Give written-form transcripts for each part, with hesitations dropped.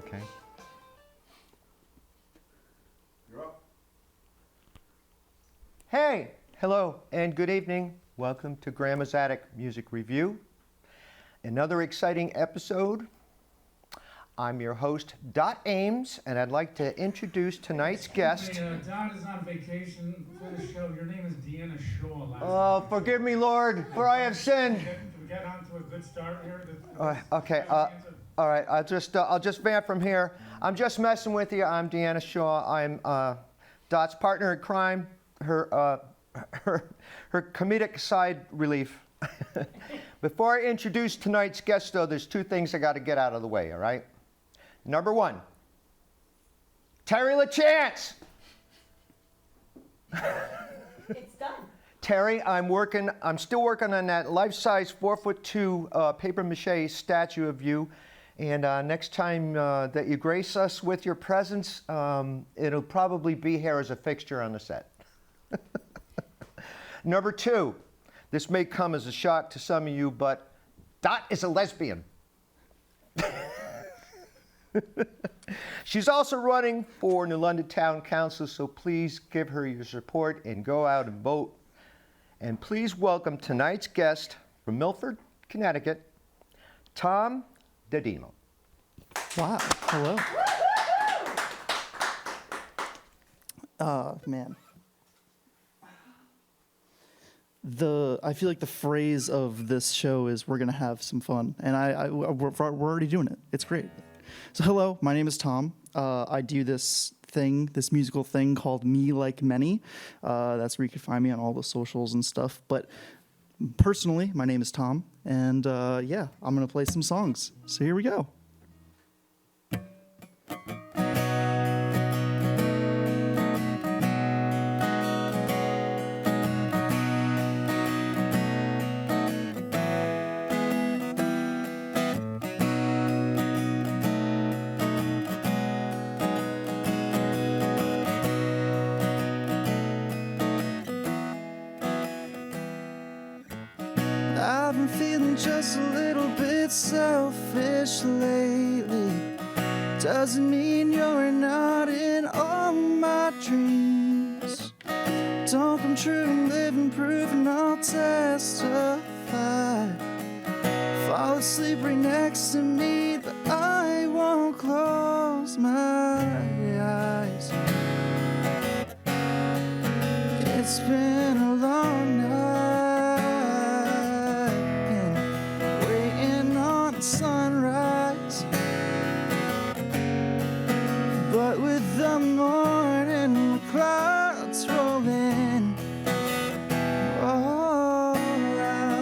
Okay. You're up. Hey, hello, and good evening. Welcome to Grandma's Attic Music Review. Another exciting episode. I'm your host, Dot Ames, and I'd like to introduce tonight's guest. Dot is on vacation for the show. Your name is Deanna Shaw. Oh, forgive me, Lord, for I have sinned. Can we get on to a good start here? Okay. All right. I'll just vamp from here. I'm just messing with you. I'm Deanna Shaw. I'm Dot's partner in crime. Her comedic side relief. Before I introduce tonight's guest, though, there's two things I got to get out of the way. All right. Number one, Terry LaChance. It's done. Terry, I'm still working on that life-size 4'2" papier-mâché statue of you. And next time that you grace us with your presence, it'll probably be here as a fixture on the set. Number two, this may come as a shock to some of you, but Dot is a lesbian. She's also running for New London Town Council, so please give her your support and go out and vote. And please welcome tonight's guest from Milford, Connecticut, Tom D'Ademo. Wow, hello. Man. I feel like the phrase of this show is we're going to have some fun. And we're already doing it. It's great. So hello, my name is Tom. I do this musical thing called Me Like Many. That's where you can find me on all the socials and stuff. But personally, my name is Tom. And yeah, I'm going to play some songs. So here we go. I've been feeling just a little bit selfish lately. Doesn't mean you're not in all my dreams. Don't come true and live and prove, and I'll testify. Fall asleep right next to me, but I won't close my eyes. It's been a long night. Sunrise, but with the morning, the clouds roll in. All right.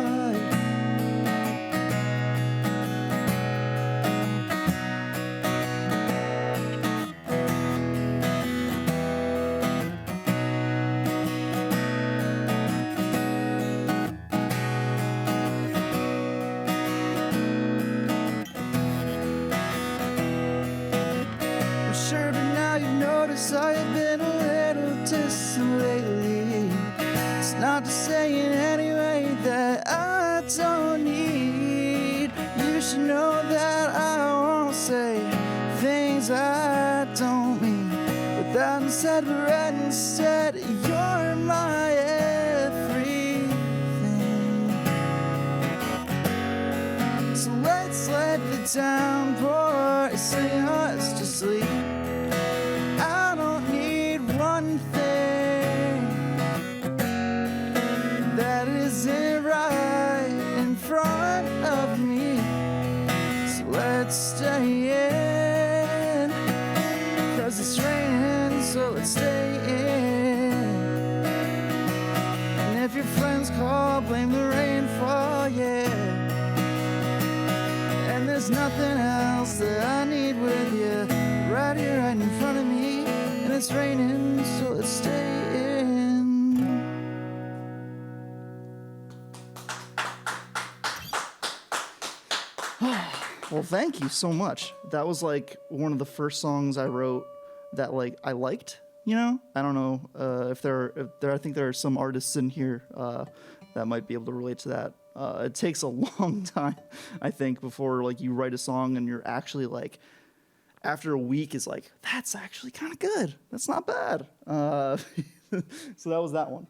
I have been a little distant lately. It's not to say in any way that I don't need. You should know that I won't say things I don't mean. But that instead, but instead, you're my everything. So let's let the downpour sing us to sleep. One thing, let's stay in. 'Cause it's raining, so let's stay in. And if your friends call, blame the rainfall, yeah. And there's nothing else that I need with you, right here, right in front of me. And it's raining, so let's stay in. Well, thank you so much. That was like one of the first songs I wrote that like I liked. You know, I don't know if there. I think there are some artists in here that might be able to relate to that. It takes a long time, I think, before like you write a song and you're actually like, after a week, is like, that's actually kind of good. That's not bad. So that was that one.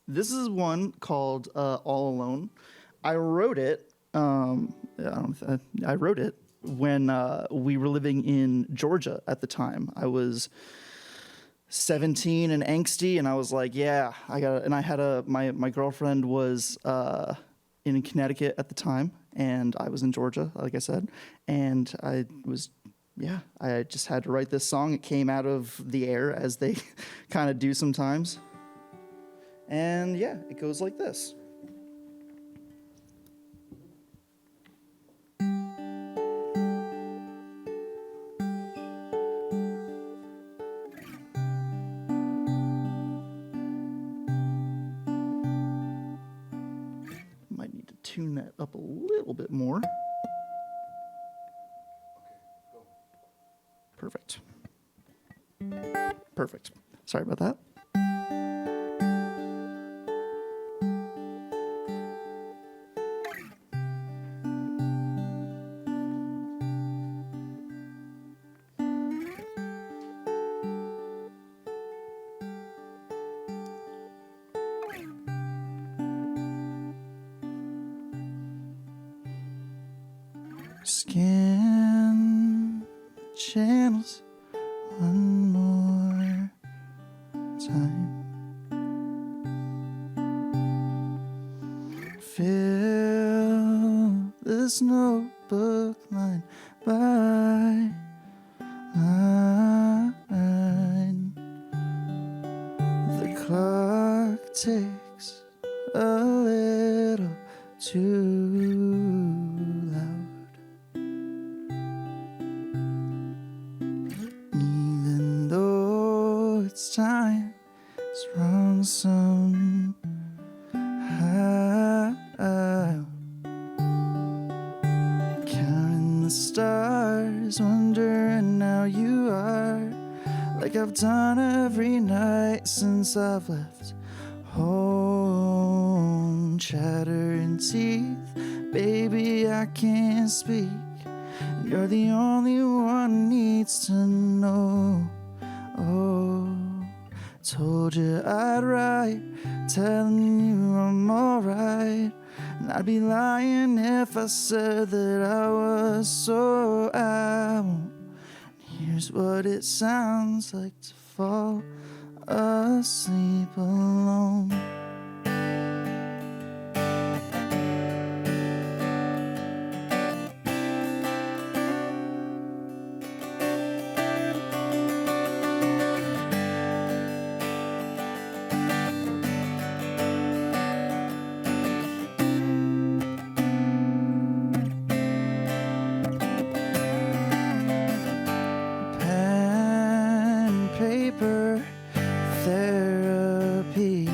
This is one called All Alone. I wrote it. I wrote it when we were living in Georgia at the time. I was 17 and angsty, and I was like, yeah, I got. And I had my girlfriend was in Connecticut at the time, and I was in Georgia, like I said, and I just had to write this song. It came out of the air, as they kind of do sometimes, and yeah, it goes like this. Might need to tune that up a little bit more. Perfect. Perfect. Sorry about that. Scan the channels one more time. Fill this notebook line by line. The clock ticks a little too loud. Even though it's time, it's wrong somehow. Counting the stars, wondering how you are, like I've done every night since I've left home. Chattering teeth, baby, I can't speak. You're the only one who needs to know. Oh, told you I'd write, telling you I'm alright. And I'd be lying if I said that I was, so I won't. Here's what it sounds like to fall asleep alone. Paper therapy.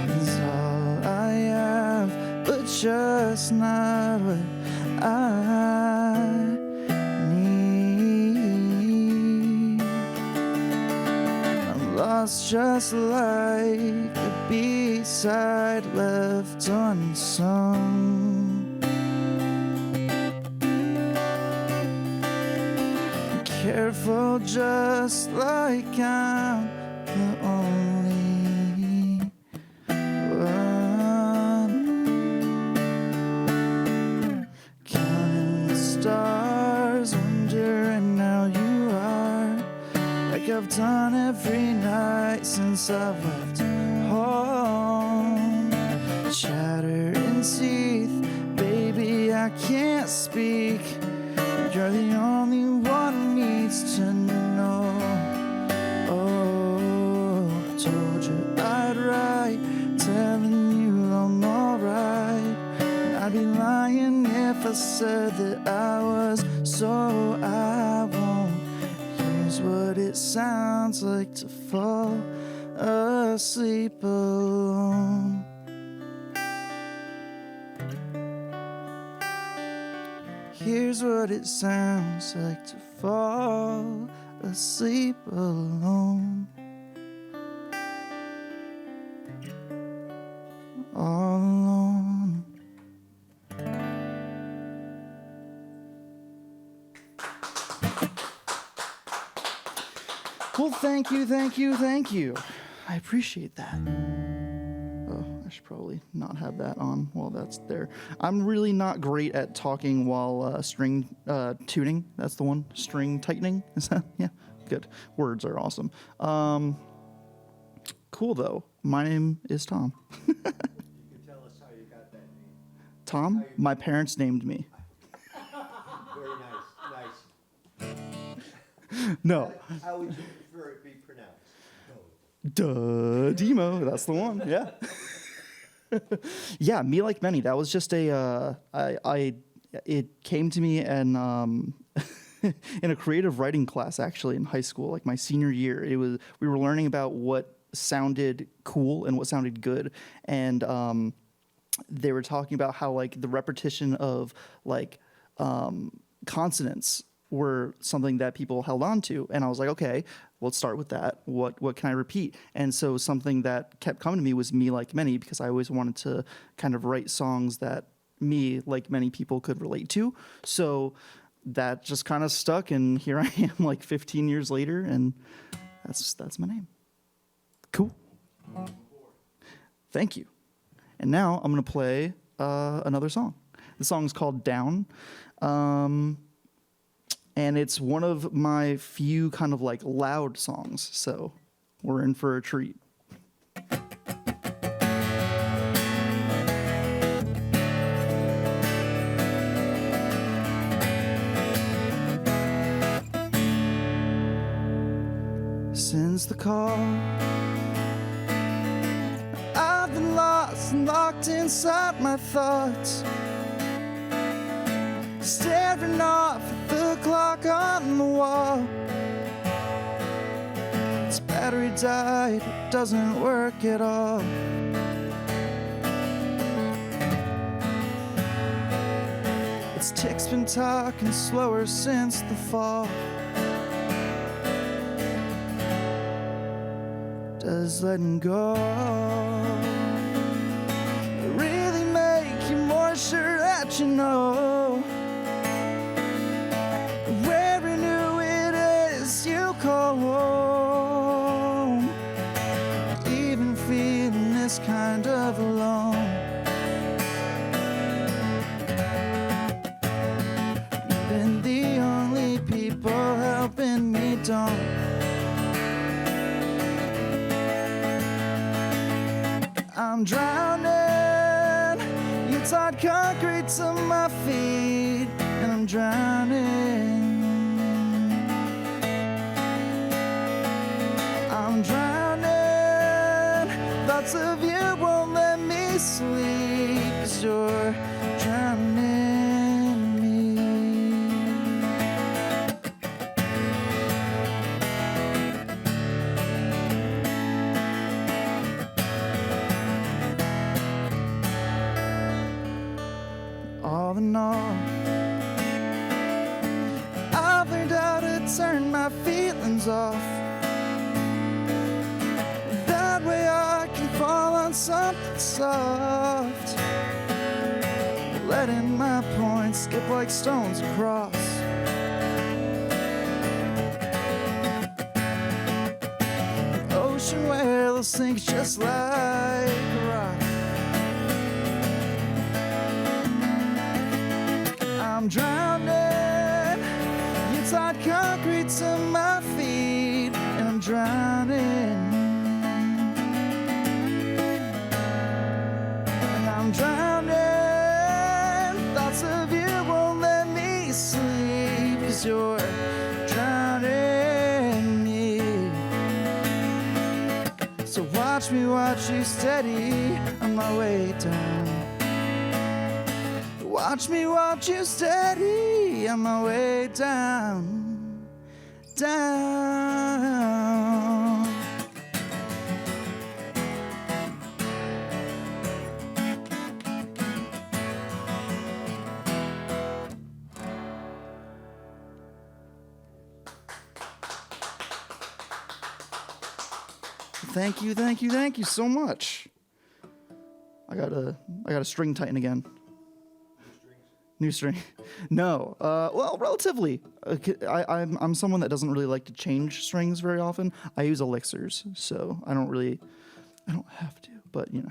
It's all I have, but just not what I need. I'm lost just like a B-side left unsung. Careful, just like I'm the only one. Counting the stars, wondering how you are, like I've done every night since I've left home. in teeth. Baby, I can't speak. You're the only one who needs to know. Oh, told you I'd write, telling you I'm alright. And I'd be lying if I said that I was, so I won't. Here's what it sounds like to fall asleep alone. Here's what it sounds like to fall asleep alone. All alone. Well, thank you, thank you, thank you. I appreciate that. Oh, I should probably not have that on while that's there. I'm really not great at talking while string tuning. That's the one. String tightening. Is that? Yeah, good. Words are awesome. Cool, though. My name is Tom. You can tell us how you got that name. Tom? My parents named me. Very nice. No. How would you prefer it be pronounced? D'Ademo. That's the one. Yeah. Yeah, Me Like Many. That was just it came to me and in a creative writing class actually in high school, like my senior year. We were learning about what sounded cool and what sounded good, and they were talking about how like the repetition of like consonants were something that people held on to, and I was like, okay, let's start with that. What can I repeat? And so something that kept coming to me was Me Like Many, because I always wanted to kind of write songs that me, like many people, could relate to. So that just kind of stuck, and here I am like 15 years later, and that's my name. Cool. Thank you. And now I'm going to play another song. The song's called Down. And it's one of my few kind of like loud songs, so we're in for a treat. Since the call, I've been lost and locked inside my thoughts, staring off at the clock on the wall. Its battery died, it doesn't work at all. Its tick's been talking slower since the fall. Does letting go really make you more sure that you know where and who it is you call home? Even feeling this kind of alone, you've been the only people helping me. Don't I'm drowning, you tied concrete to my feet, and I'm drowning. I'm drowning, thoughts of you won't let me sleep, 'cause you're drowning me. All in all, I've learned how to turn my feelings off. That way I can fall on something soft, letting my points skip like stones across. An ocean where they'll sink just like a rock. I'm drowning, you tied concrete to my feet, and I'm drowning. And I'm drowning. Watch me watch you steady on my way down. Watch me watch you steady on my way down, down. Thank you so much. I gotta string tighten again. New string. No. Well, relatively. I'm someone that doesn't really like to change strings very often. I use elixirs, so I don't have to, but you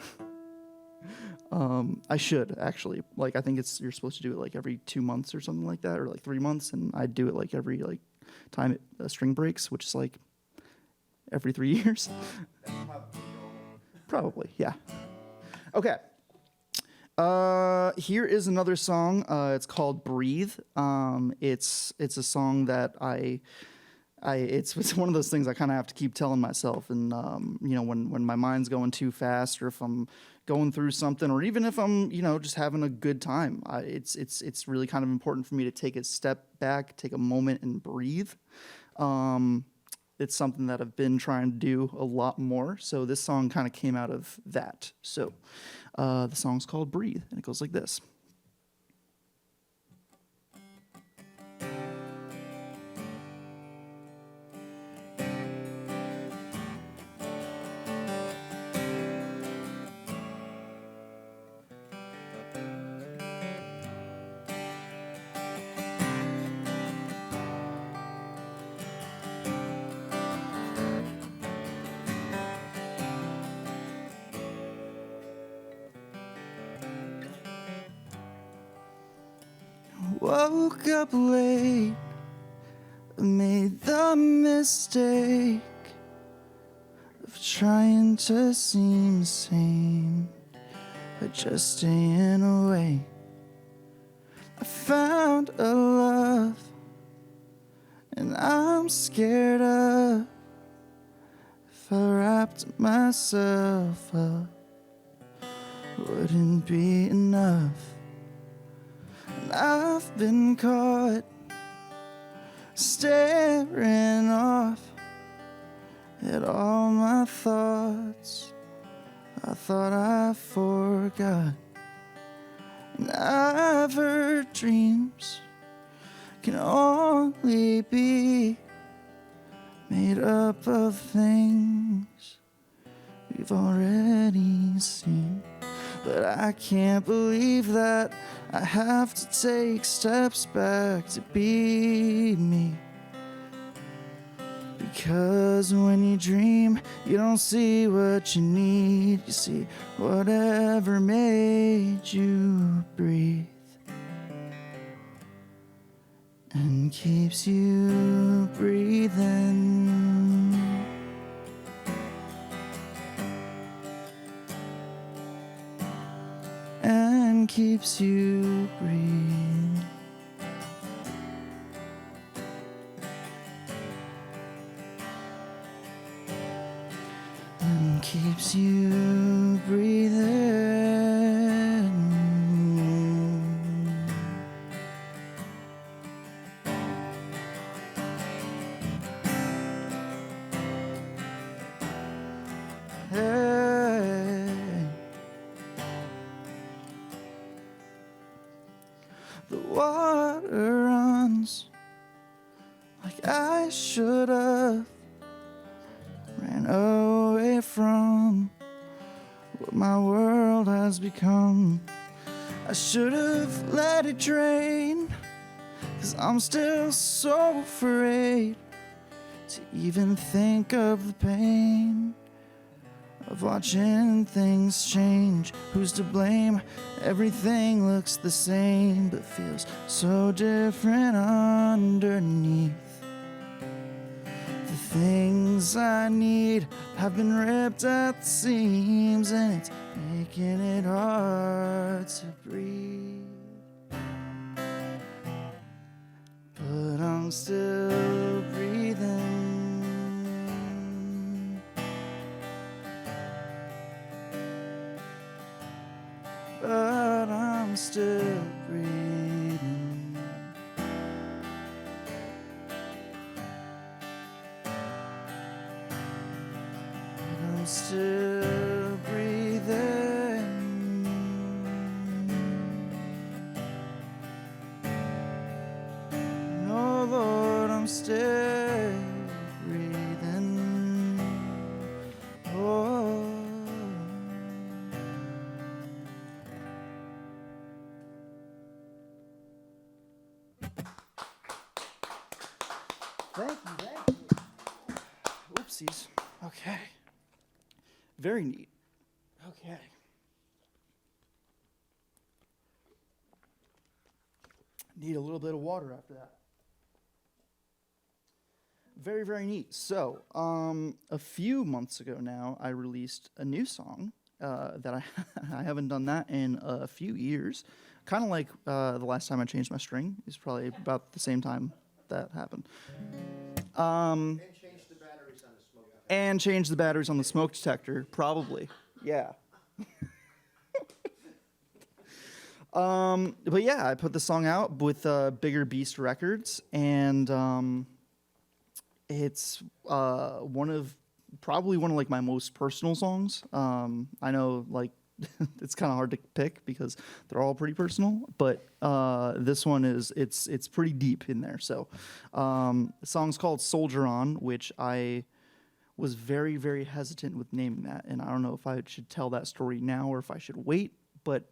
know. I should actually. Like, I think you're supposed to do it like every 2 months or something like that, or like 3 months, and I do it like every time a string breaks, which is like every 3 years. Probably, yeah. Okay. Here is another song. It's called "Breathe." It's a song that it's one of those things I kind of have to keep telling myself, and you know, when my mind's going too fast, or if I'm going through something, or even if I'm just having a good time, it's really kind of important for me to take a step back, take a moment, and breathe. It's something that I've been trying to do a lot more, so this song kind of came out of that. So the song's called "Breathe," and it goes like this. Woke up late, made the mistake of trying to seem sane, but just staying away. I found a love, and I'm scared of if I wrapped myself up, wouldn't be enough. I've been caught staring off at all my thoughts I thought I forgot. And I've heard dreams can only be made up of things we've already seen. But I can't believe that I have to take steps back to be me. Because when you dream, you don't see what you need. You see whatever made you breathe and keeps you breathing. And keeps you breathing. And keeps you breathing. Hey. The water runs like I should have. Ran away from what my world has become. I should have let it drain, 'cause I'm still so afraid to even think of the pain of watching things change. Who's to blame? Everything looks the same, but feels so different underneath. The things I need have been ripped at the seams, and it's making it hard to breathe. But I'm still breathing. but I'm still breathing. I'm still breathing. Oh Lord, I'm still breathing. Oh. Thank you. Oopsies. Okay. Very neat. Okay. Need a little bit of water after that. Very, very neat. So, a few months ago now, I released a new song that I haven't done that in a few years. Kind of like the last time I changed my string. It's probably about the same time that happened. And change the batteries on the smoke detector. And change the batteries on the smoke detector, probably. Yeah. But yeah, I put the song out with Bigger Beast Records, and it's probably one of like my most personal songs. I know like it's kind of hard to pick because they're all pretty personal, but this one it's pretty deep in there. So the song's called Soldier On, which I was very, very hesitant with naming that, and I don't know if I should tell that story now or if I should wait, but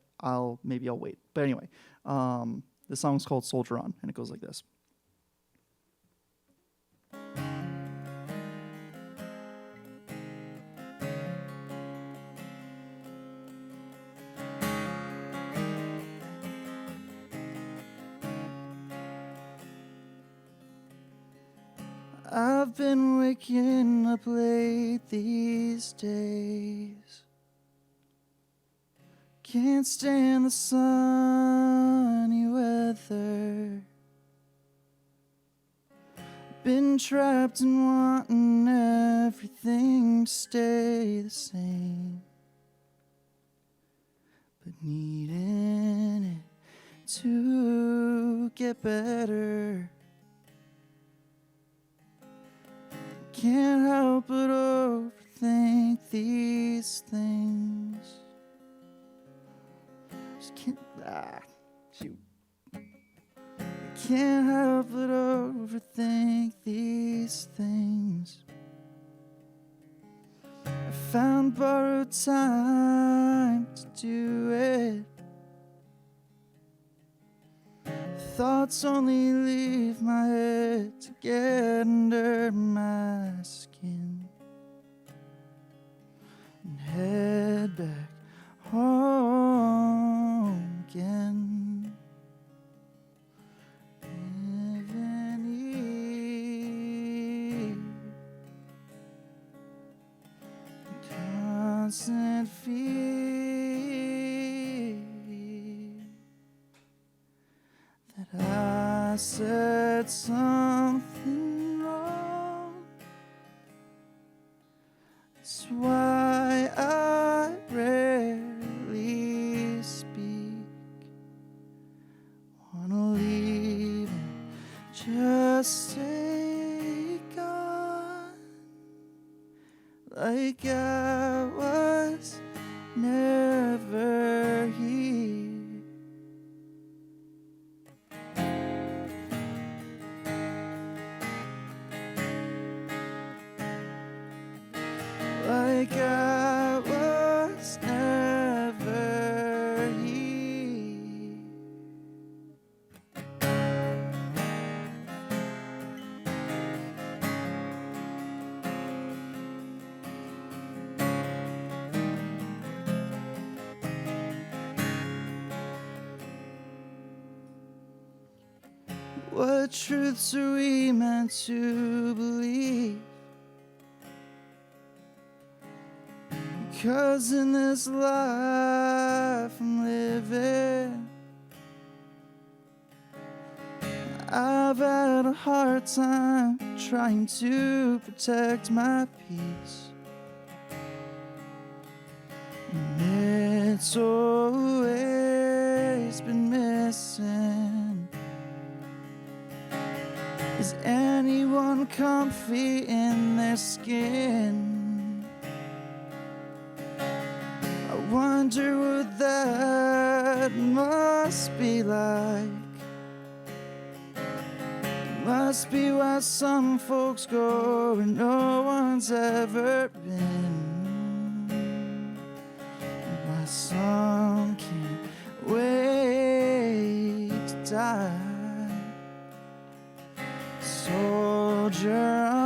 maybe I'll wait. But anyway, the song's called Soldier On, and it goes like this. I've been waking up late these days. Can't stand the sunny weather. Been trapped and wanting everything to stay the same, but needing it to get better. Can't help but overthink these things. Just can't, shoot. Can't help but overthink these things. I found borrowed time to do it. Thoughts only leave my head to get under my skin and head back home again. Living here, constant fear that I said something wrong. That's why I rarely speak. Wanna leave and just stay gone, like I was never here. Like I was never here. What truths are we meant to believe? 'Cause in this life I'm living, I've had a hard time trying to protect my peace. And it's always always been missing. Is anyone comfy in their skin? I wonder what that must be like. Must be why some folks go where no one's ever been. Why some can't wait to die. Soldier on.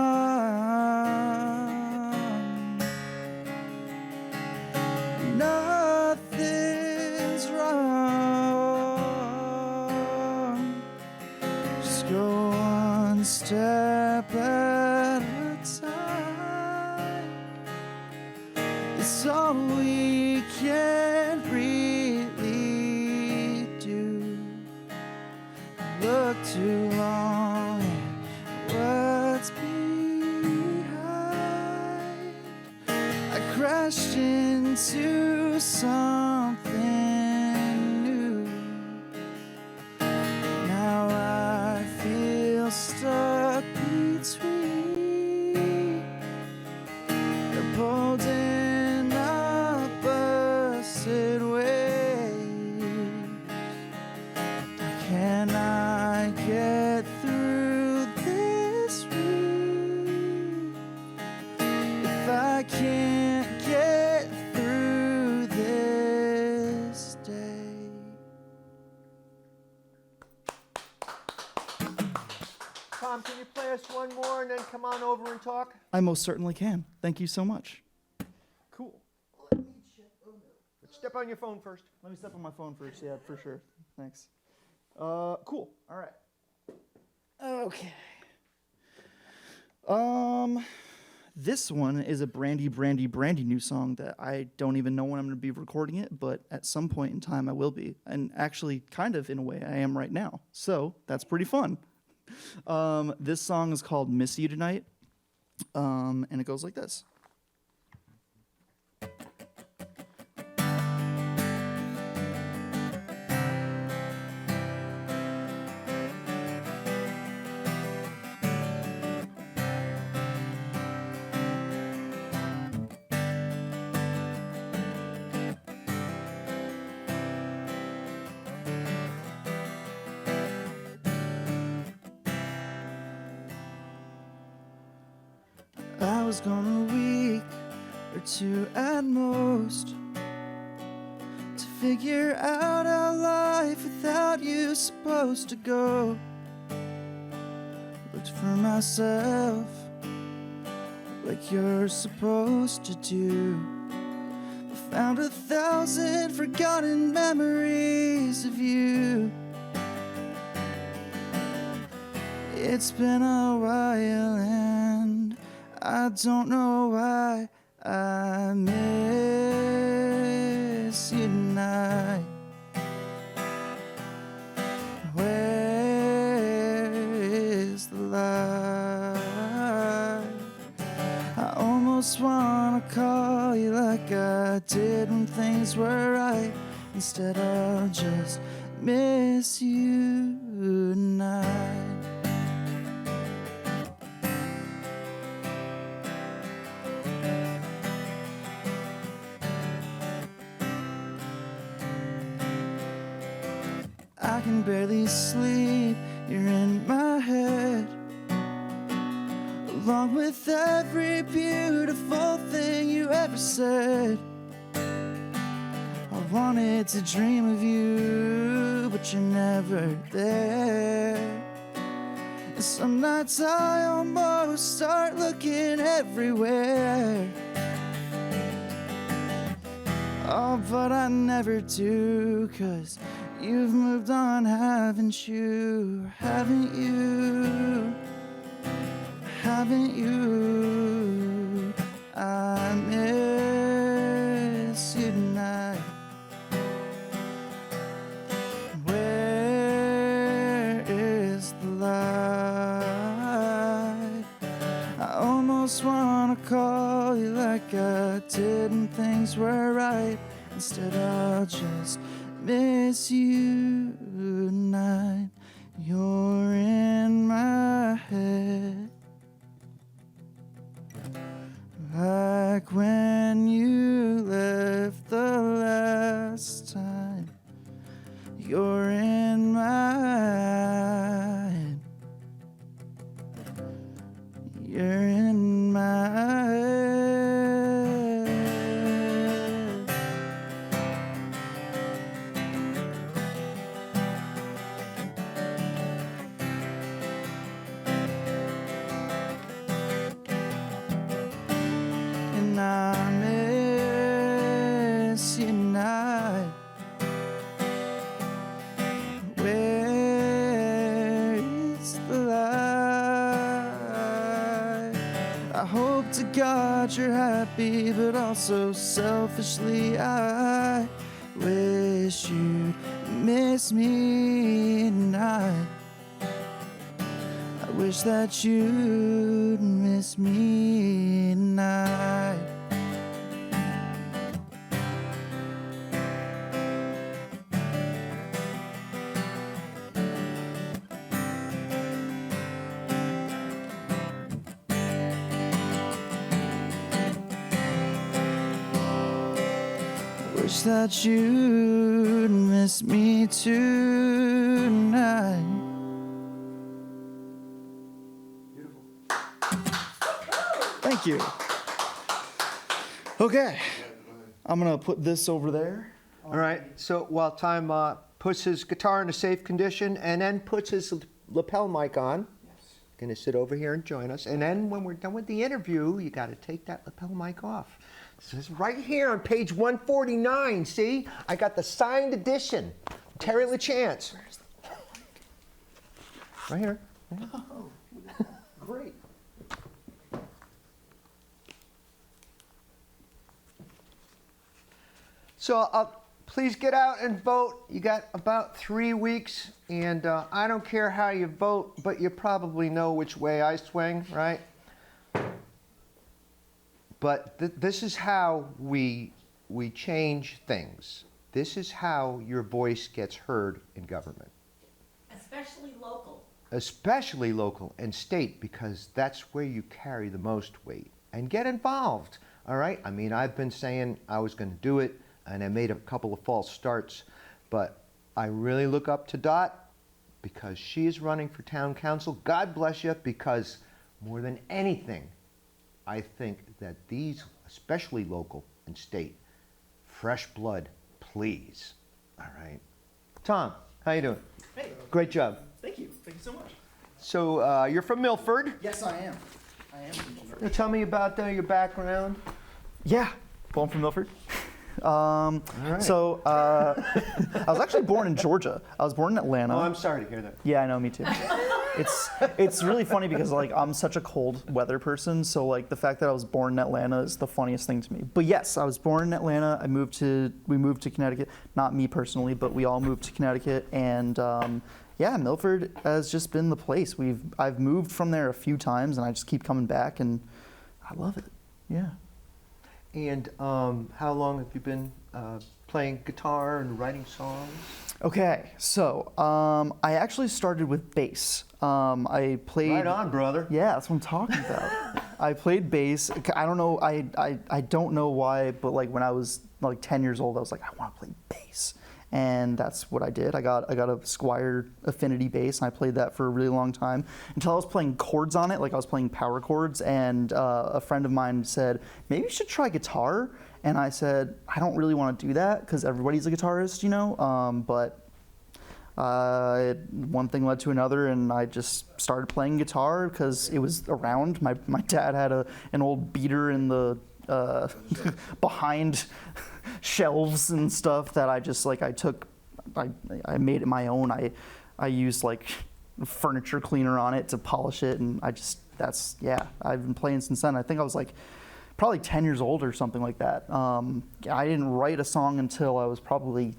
Nothing's wrong. Just go one step at a time. It's all we can really do. Look too long at what's behind. I crashed into something new. Now I feel stuck between the bold and opposite ways. Can I get through this week if I can't get through this day? Tom, can you play us one more and then come on over and talk? I most certainly can. Thank you so much. Cool. Step on your phone first. Let me step on my phone first. Yeah, for sure. Thanks. Cool. All right. Okay. This one is a brandy new song that I don't even know when I'm going to be recording it, but at some point in time I will be. And actually, kind of in a way, I am right now. So that's pretty fun. This song is called Miss You Tonight, and it goes like this. I was gone a week or two at most to figure out how life without you supposed to go. Looked for myself like you're supposed to do. I found 1,000 forgotten memories of you. It's been a while and I don't know why I miss you tonight. Where is the light? I almost wanna call you like I did when things were right. Instead I'll just miss you tonight. I can barely sleep, you're in my head, along with every beautiful thing you ever said. I wanted to dream of you, but you're never there. And some nights I almost start looking everywhere. Oh, but I never do, 'cause you've moved on, haven't you? Haven't you? Haven't you? I miss you tonight. Where is the light? I almost wanna call you like I did when things were right. Instead, I'll just miss you tonight. You're in my head, like when you left the last time. You're in my head. You're in my head. And I miss you tonight. Where is the light? I hope to God you're happy, but also selfishly I wish you'd miss me tonight. I wish that you'd miss me tonight. Wish that you'd miss me tonight. Thank you. Okay, I'm gonna put this over there. All right, so while Tom puts his guitar in a safe condition and then puts his lapel mic on, gonna sit over here and join us. And then when we're done with the interview, you gotta take that lapel mic off. This is right here on page 149, see? I got the signed edition, Terry LaChance. Right here. Oh, great. So please get out and vote. You got about 3 weeks, and I don't care how you vote, but you probably know which way I swing, right? But this is how we change things. This is how your voice gets heard in government. Especially local. Especially local and state, because that's where you carry the most weight. And get involved, all right? I mean, I've been saying I was going to do it, and I made a couple of false starts, but I really look up to Dot because she is running for town council. God bless you, because more than anything, I think that these, especially local and state, fresh blood, please. All right. Tom, how you doing? Hey, Great job. thank you. Thank you so much. So you're from Milford. Yes, I am. I am from Milford. Now tell me about your background. Yeah, well, I'm from Milford. right. So I was actually born in Georgia. I was born in Atlanta. Oh, I'm sorry to hear that. Yeah, I know, me too. It's really funny because like I'm such a cold weather person, so like the fact that I was born in Atlanta is the funniest thing to me. But yes, I was born in Atlanta. We moved to Connecticut. Not me personally, but we all moved to Connecticut, and yeah, Milford has just been the place. I've moved from there a few times, and I just keep coming back, and I love it. Yeah. And how long have you been playing guitar and writing songs? Okay, so I actually started with bass. I played. Right on, brother. Yeah, that's what I'm talking about. I played bass. I don't know. I don't know why, but like when I was like 10 years old, I was like, I want to play bass, and that's what I did. I got a Squire Affinity bass, and I played that for a really long time until I was playing chords on it, like I was playing power chords. And a friend of mine said, maybe you should try guitar. And I said, I don't really want to do that because everybody's a guitarist, you know. But one thing led to another, and I just started playing guitar because it was around. My dad had an old beater in the behind shelves and stuff that I just like. I made it my own. I used like furniture cleaner on it to polish it, and I've been playing since then. I think I was like probably 10 years old or something like that. I didn't write a song until I was probably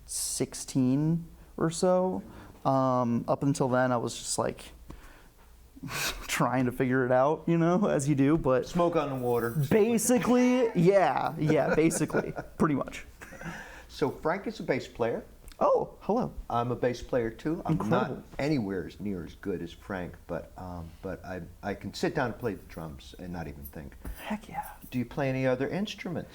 16 or so. Up until then, I was just like trying to figure it out, you know, as you do. But Smoke on the water. basically, yeah, basically, pretty much. So Frank is a bass player. Oh, hello. I'm a bass player too. I'm Incredible. not anywhere near as good as Frank, but I can sit down and play the drums and not even think. Heck yeah. Do you play any other instruments?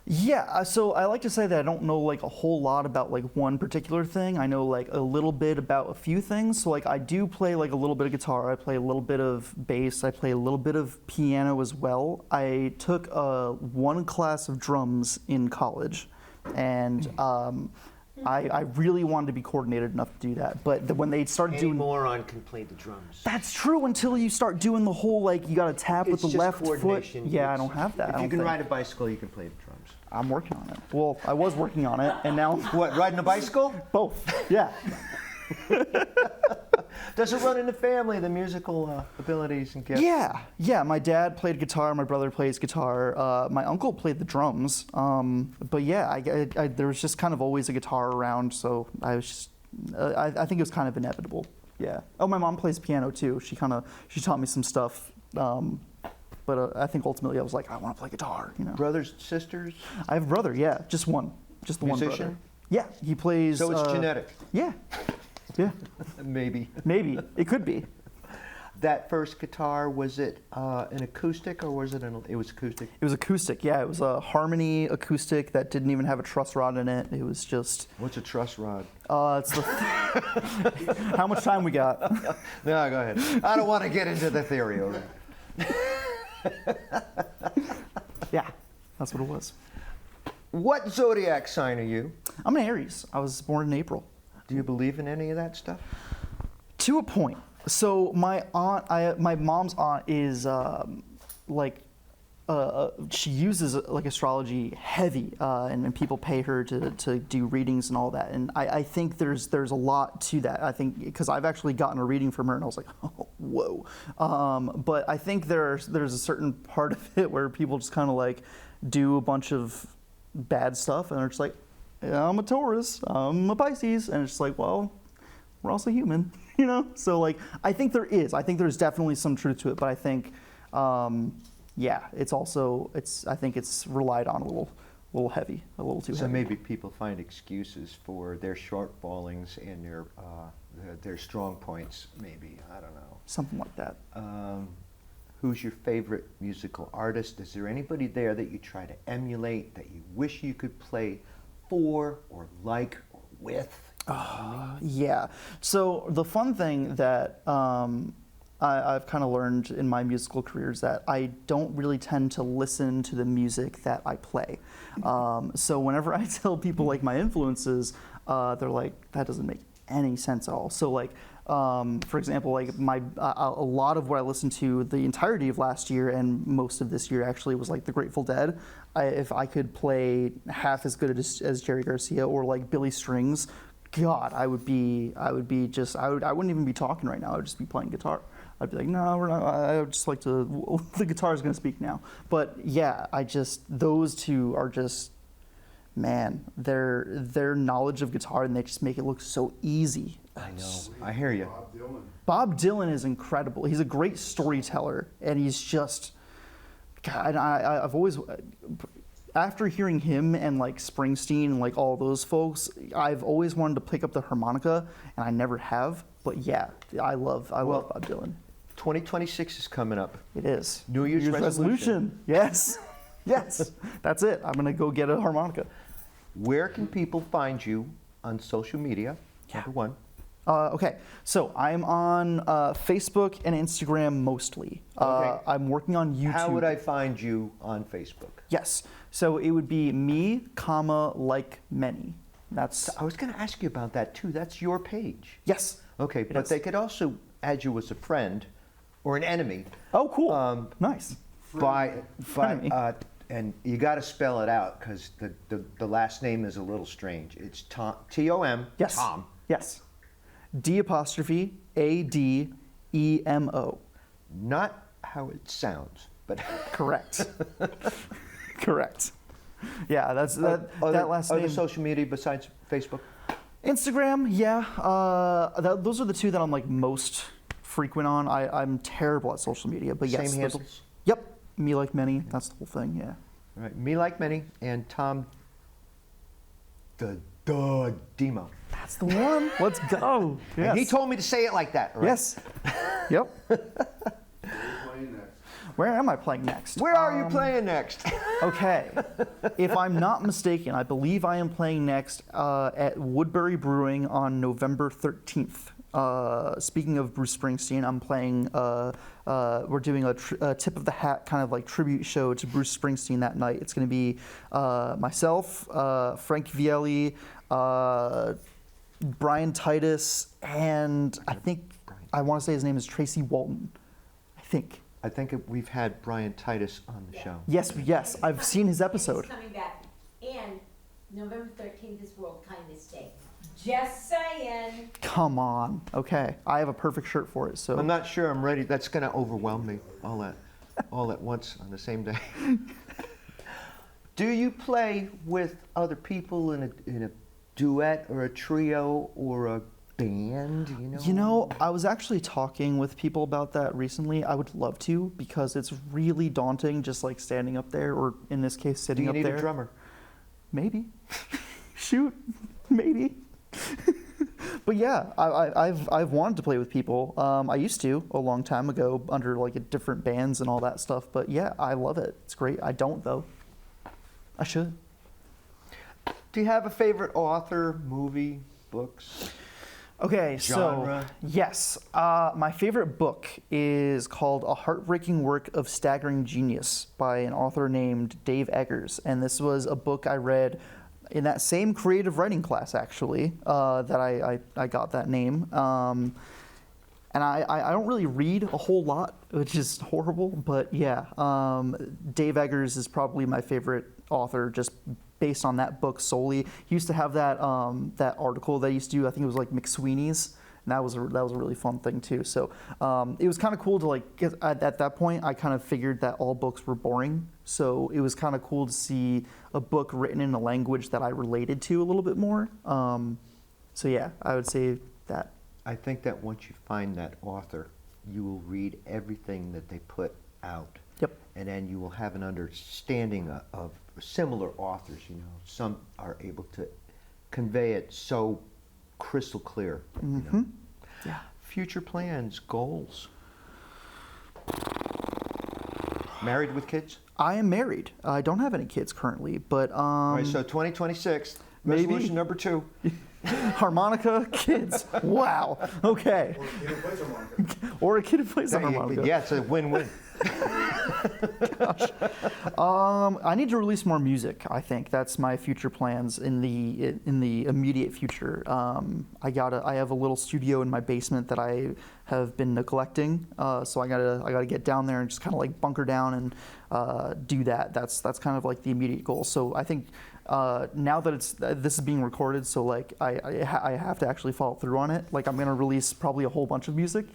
Yeah, so I like to say that I don't know like a whole lot about like one particular thing. I know like a little bit about a few things. So like I do play like a little bit of guitar. I play a little bit of bass. I play a little bit of piano as well. I took one class of drums in college, and I really wanted to be coordinated enough to do that. But when they started Any doing moron can play the drums. that's true until you start doing the whole like you got to tap with It's the just left foot. coordination. Yeah, I It's- don't have that. I If you don't can think. ride a bicycle, you can play the drums. I'm working on it. Well, I was working on it, and now What, riding a bicycle? both. Yeah. Does it run in the family, the musical abilities and gifts? Yeah. My dad played guitar. My brother plays guitar. My uncle played the drums. But yeah, there was just kind of always a guitar around, so I was just, I think it was kind of inevitable. Yeah. Oh, my mom plays piano too. She taught me some stuff. But I think ultimately I was like, I want to play guitar. You know. Brothers, sisters? I have a brother. Yeah, just one. Just the one brother. Musician? Yeah, he plays. So it's genetic, Yeah. Yeah. maybe. Maybe it could be. That first guitar, was it an acoustic or was it it was acoustic? It was acoustic, yeah. It was a Harmony acoustic that didn't even have a truss rod in it. It was just, What's a truss rod? it's the, how much time we got? No, go ahead. I don't want to get into the theory of it. Yeah, that's what it was. What zodiac sign are you? I'm an Aries. I was born in April. Do you believe in any of that stuff? To a point. So my mom's aunt is she uses like astrology heavy, and people pay her to do readings and all that. And I think there's a lot to that. I think because I've actually gotten a reading from her and I was like, oh, whoa. But I think there's a certain part of it where people just kind of like do a bunch of bad stuff and they're just like, yeah, I'm a Taurus, I'm a Pisces, and it's just like, well, we're also human, you know? So like, I think there's definitely some truth to it, but I think, yeah, I think it's relied on a little heavy, a little too So heavy. maybe people find excuses for their shortfallings and their strong points, maybe, I don't know. Something like that. Who's your favorite musical artist? Is there anybody there that you try to emulate, that you wish you could play for or like or with? Yeah. So the fun thing that I've kind of learned in my musical career is that I don't really tend to listen to the music that I play. So whenever I tell people like my influences, they're like, that doesn't make any sense at all. So like, for example, like a lot of what I listened to the entirety of last year and most of this year actually was like the Grateful Dead. If I could play half as good as Jerry Garcia or like Billy Strings, God, I wouldn't even be talking right now. I would just be playing guitar. I'd be like, no, we're not. I would just like to. The guitar's gonna speak now. But yeah, those two are just, man, their knowledge of guitar and they just make it look so easy. I know. I hear you. Bob Dylan is incredible. He's a great storyteller, and he's just, God, I've always, after hearing him and like Springsteen and like all those folks, I've always wanted to pick up the harmonica, and I never have. But yeah, I love Bob Dylan. 2026 is coming up. It is. New Year's resolution. Yes, yes, that's it. I'm gonna go get a harmonica. Where can people find you on social media? Number one. Okay, so I'm on Facebook and Instagram mostly. Okay. I'm working on YouTube. How would I find you on Facebook? Yes, so it would be me, like many. That's I was going to ask you about that too. That's your page. yes. Okay, but is. they could also add you as a friend or an enemy. Oh, cool. Nice. By and you got to spell it out because the last name is a little strange. It's Tom, T-O-M, Yes. Tom. Yes. D''ADEMO. Not how it sounds, but Correct. Correct. Yeah, that's that last other name. social media besides Facebook? Instagram, yeah. Those are the two that I'm like most frequent on. I'm terrible at social media, but yes. Same handles? Yep. Me like many. That's the whole thing. Yeah. All right, me like many, and Tom D'Ademo. That's the one. Let's go. Yes. And he told me to say it like that, right? Yes. Yep. Where am I playing next? Where are you playing next? Okay. If I'm not mistaken, I believe I am playing next at Woodbury Brewing on November 13th. Speaking of Bruce Springsteen, I'm playing, we're doing a tip of the hat kind of like tribute show to Bruce Springsteen that night. It's going to be myself, Frank Vielli, Brian Titus, and I want to say his name is Tracy Walton, I think. I think we've had Brian Titus on the show. Yes, I've seen his episode. He's coming back, and November 13th is World Kindness Day. Just saying. Come on. Okay, I have a perfect shirt for it. So I'm not sure I'm ready. That's going to overwhelm me all at once on the same day. Do you play with other people in a duet or a trio or a band? You know, I was actually talking with people about that recently. I would love to, because it's really daunting just like standing up there, or in this case, Do sitting you up need there. a drummer? Maybe. Shoot, maybe. But yeah, I've wanted to play with people. I used to a long time ago under like different bands and all that stuff. But yeah, I love it. It's great. I don't though. I should. Do you have a favorite author, movie, books? Okay, Genre? so yes, my favorite book is called A Heartbreaking Work of Staggering Genius by an author named Dave Eggers, and this was a book I read in that same creative writing class actually that I got that name. And I don't really read a whole lot, which is horrible, but yeah, Dave Eggers is probably my favorite author just based on that book solely. He used to have that that article that he used to do, I think it was like McSweeney's, and that was a really fun thing too. So it was kind of cool to like get, at that point I kind of figured that all books were boring, so it was kind of cool to see a book written in a language that I related to a little bit more. So yeah, I would say that. I think that once you find that author, you will read everything that they put out. Yep. And then you will have an understanding of similar authors. You know, some are able to convey it so crystal clear. You know? Yeah. Future plans, goals. Married with kids? I am married. I don't have any kids currently, but All right, so 2026, maybe. resolution number 2. harmonica, kids. Wow. Okay. Or a kid who plays the harmonica. Yeah, it's a win-win. I need to release more music. I think that's my future plans in the immediate future. I have a little studio in my basement that I have been neglecting. So I gotta get down there and just kind of like bunker down and do that. That's kind of like the immediate goal. So I think now that this is being recorded, so like I have to actually follow through on it. Like I'm gonna release probably a whole bunch of music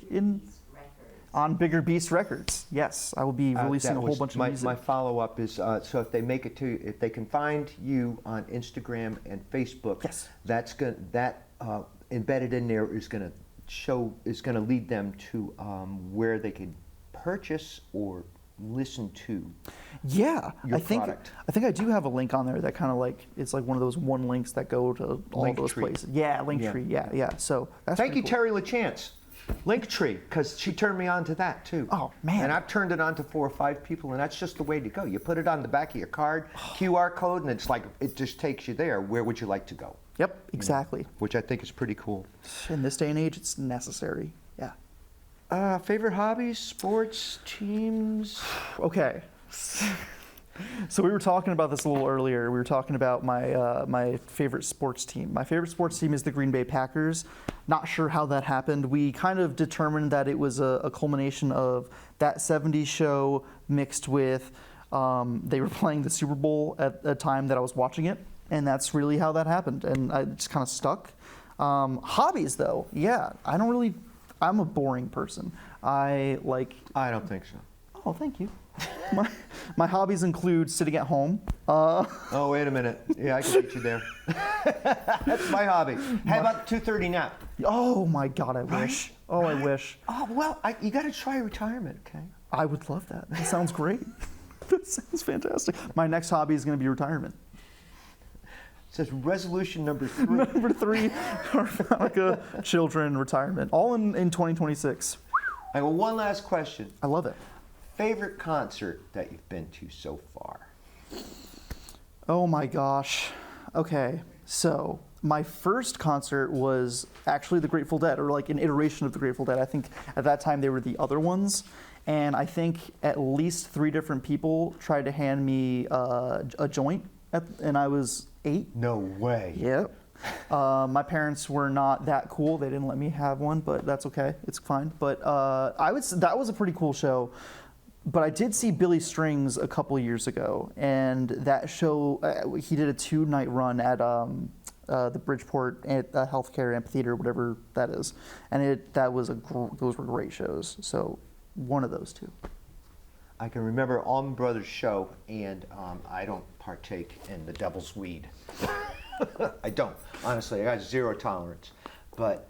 on Bigger Beast Records. Yes, I will be releasing a whole bunch of music. My follow-up is, so if they make it to, if they can find you on Instagram and Facebook, yes, that's going that embedded in there is going to lead them to where they can purchase or listen to. Yeah, your I think product. I do have a link on there that kind of like it's like one of those one links that go to all Link those tree. places. Yeah, Linktree. Yeah. So that's Thank you, pretty cool. Terry LaChance. Linktree, because she turned me on to that too. Oh, man. And I've turned it on to 4 or 5 people, and that's just the way to go. You put it on the back of your card, QR code, and it's like it just takes you there. Where would you like to go? Yep, exactly. Which I think is pretty cool. In this day and age, it's necessary. Yeah. Favorite hobbies, sports, teams? Okay. So we were talking about this a little earlier. We were talking about my favorite sports team. My favorite sports team is the Green Bay Packers. Not sure how that happened. We kind of determined that it was a culmination of that 70s show mixed with they were playing the Super Bowl at a time that I was watching it, and that's really how that happened. And I just kind of stuck. Hobbies, though, yeah, I'm a boring person. I don't think so. Oh, thank you. My hobbies include sitting at home. Oh, wait a minute. Yeah, I can beat you there. That's my hobby. How about 2:30 nap? Oh my God, I wish. Oh, I wish. Oh, well, you got to try retirement, okay? I would love that. That sounds great. That sounds fantastic. My next hobby is going to be retirement. says resolution number 3. Number 3, harmonica children retirement, all in 2026. I got one last question. I love it. Favorite concert that you've been to so far? Oh my gosh. Okay, so my first concert was actually the Grateful Dead, or like an iteration of the Grateful Dead. I think at that time they were the other ones, and I think at least 3 different people tried to hand me a joint, and I was 8. No way. Yep. My parents were not that cool. They didn't let me have one, but that's okay. It's fine. But that was a pretty cool show. But I did see Billy Strings a couple years ago, and that show, he did a 2-night run at the Bridgeport Healthcare Amphitheater, whatever that is, and those were great shows. So one of those 2. I can remember Allman Brothers show, and I don't partake in the devil's weed. I don't. Honestly, I got 0 tolerance. But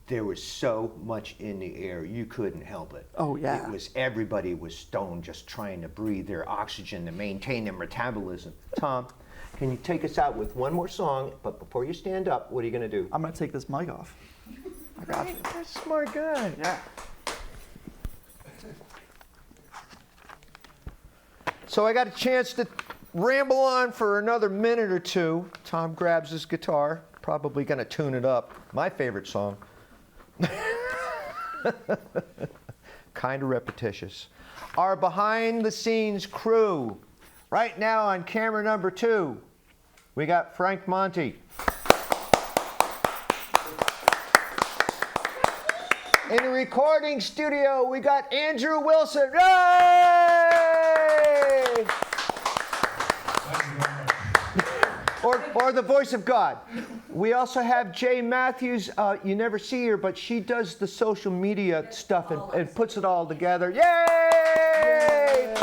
there was so much in the air, you couldn't help it. Oh, yeah. Everybody was stoned just trying to breathe their oxygen to maintain their metabolism. Tom, can you take us out with one more song? But before you stand up, what are you going to do? I'm going to take this mic off. I got you. That's a smart guy. Yeah. So I got a chance to ramble on for another minute or 2. Tom grabs his guitar, probably going to tune it up. My favorite song. Kind of repetitious. Our behind the scenes crew. Right now on camera number 2, we got Frank Monty. In the recording studio, we got Andrew Wilson. Yay! Or the voice of God. We also have Jay Matthews. You never see her, but she does the social media stuff and puts it all together. Yay!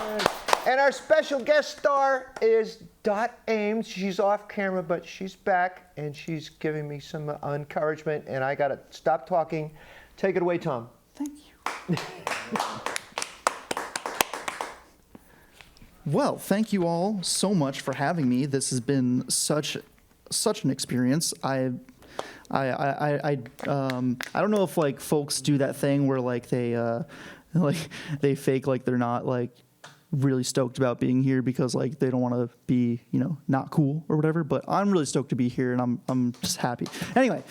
And our special guest star is Dot Ames. She's off camera, but she's back, and she's giving me some encouragement, and I got to stop talking. Take it away, Tom. Thank you. Well, thank you all so much for having me. This has been such an experience. I don't know if like folks do that thing where like they fake like they're not like really stoked about being here because like they don't want to be, you know, not cool or whatever, but I'm really stoked to be here and I'm just happy. Anyway,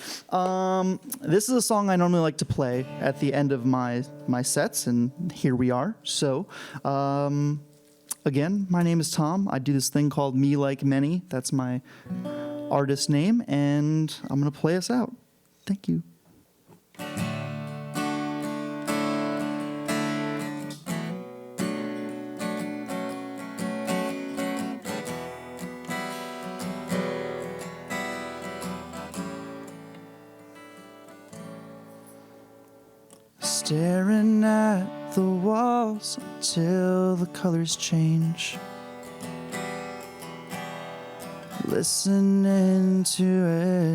this is a song I normally like to play at the end of my sets, and here we are. So, again, my name is Tom. I do this thing called Me Like Many. That's my artist name, and I'm going to play us out. Thank you. Staring at the walls till the colors change. Listening to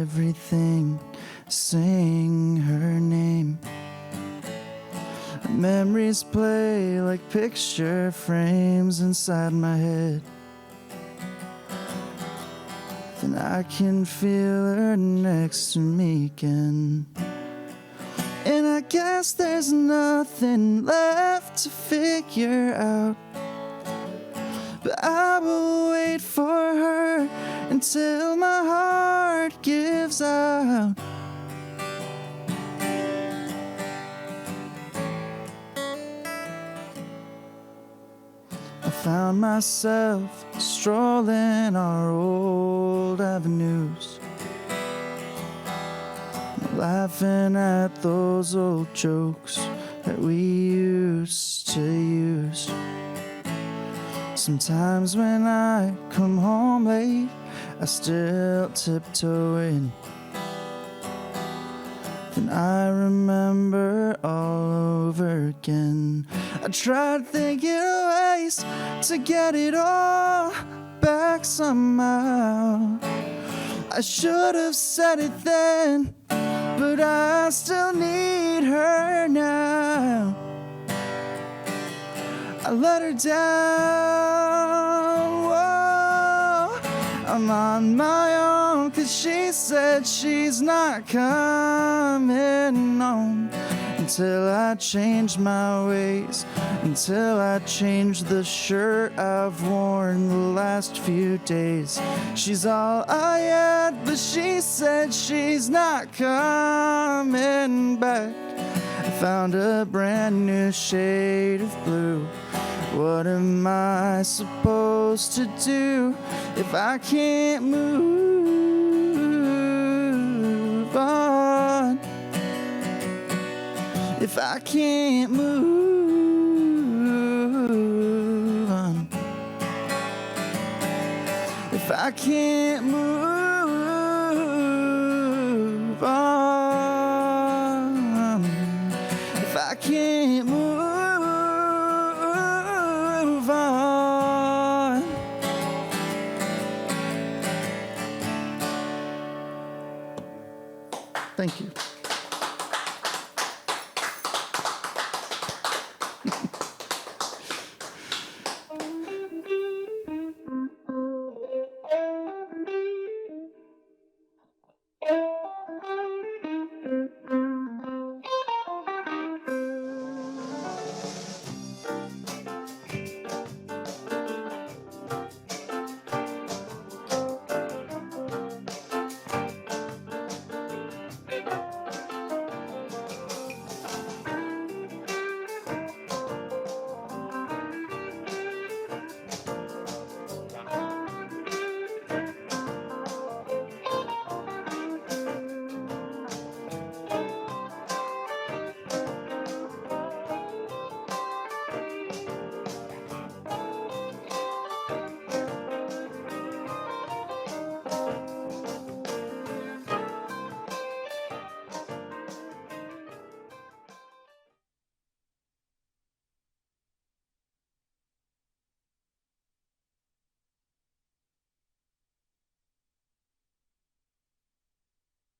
everything, sing her name. Memories play like picture frames inside my head. Then I can feel her next to me again. And I guess there's nothing left to figure out, but I will wait for her until my heart gives out. I found myself strolling our old avenues, laughing at those old jokes that we used to use. Sometimes when I come home late, I still tiptoe in. Then I remember all over again. I tried thinking of ways to get it all back somehow. I should have said it then, but I still need her now. I let her down, whoa. I I'm on my own, 'cause she said she's not coming home until I change my ways, until I change the shirt I've worn the last few days. She's all I had, but she said she's not coming back. I found a brand new shade of blue. What am I supposed to do if I can't move on? If I can't move on. If I can't move on. If I can't move on. Thank you.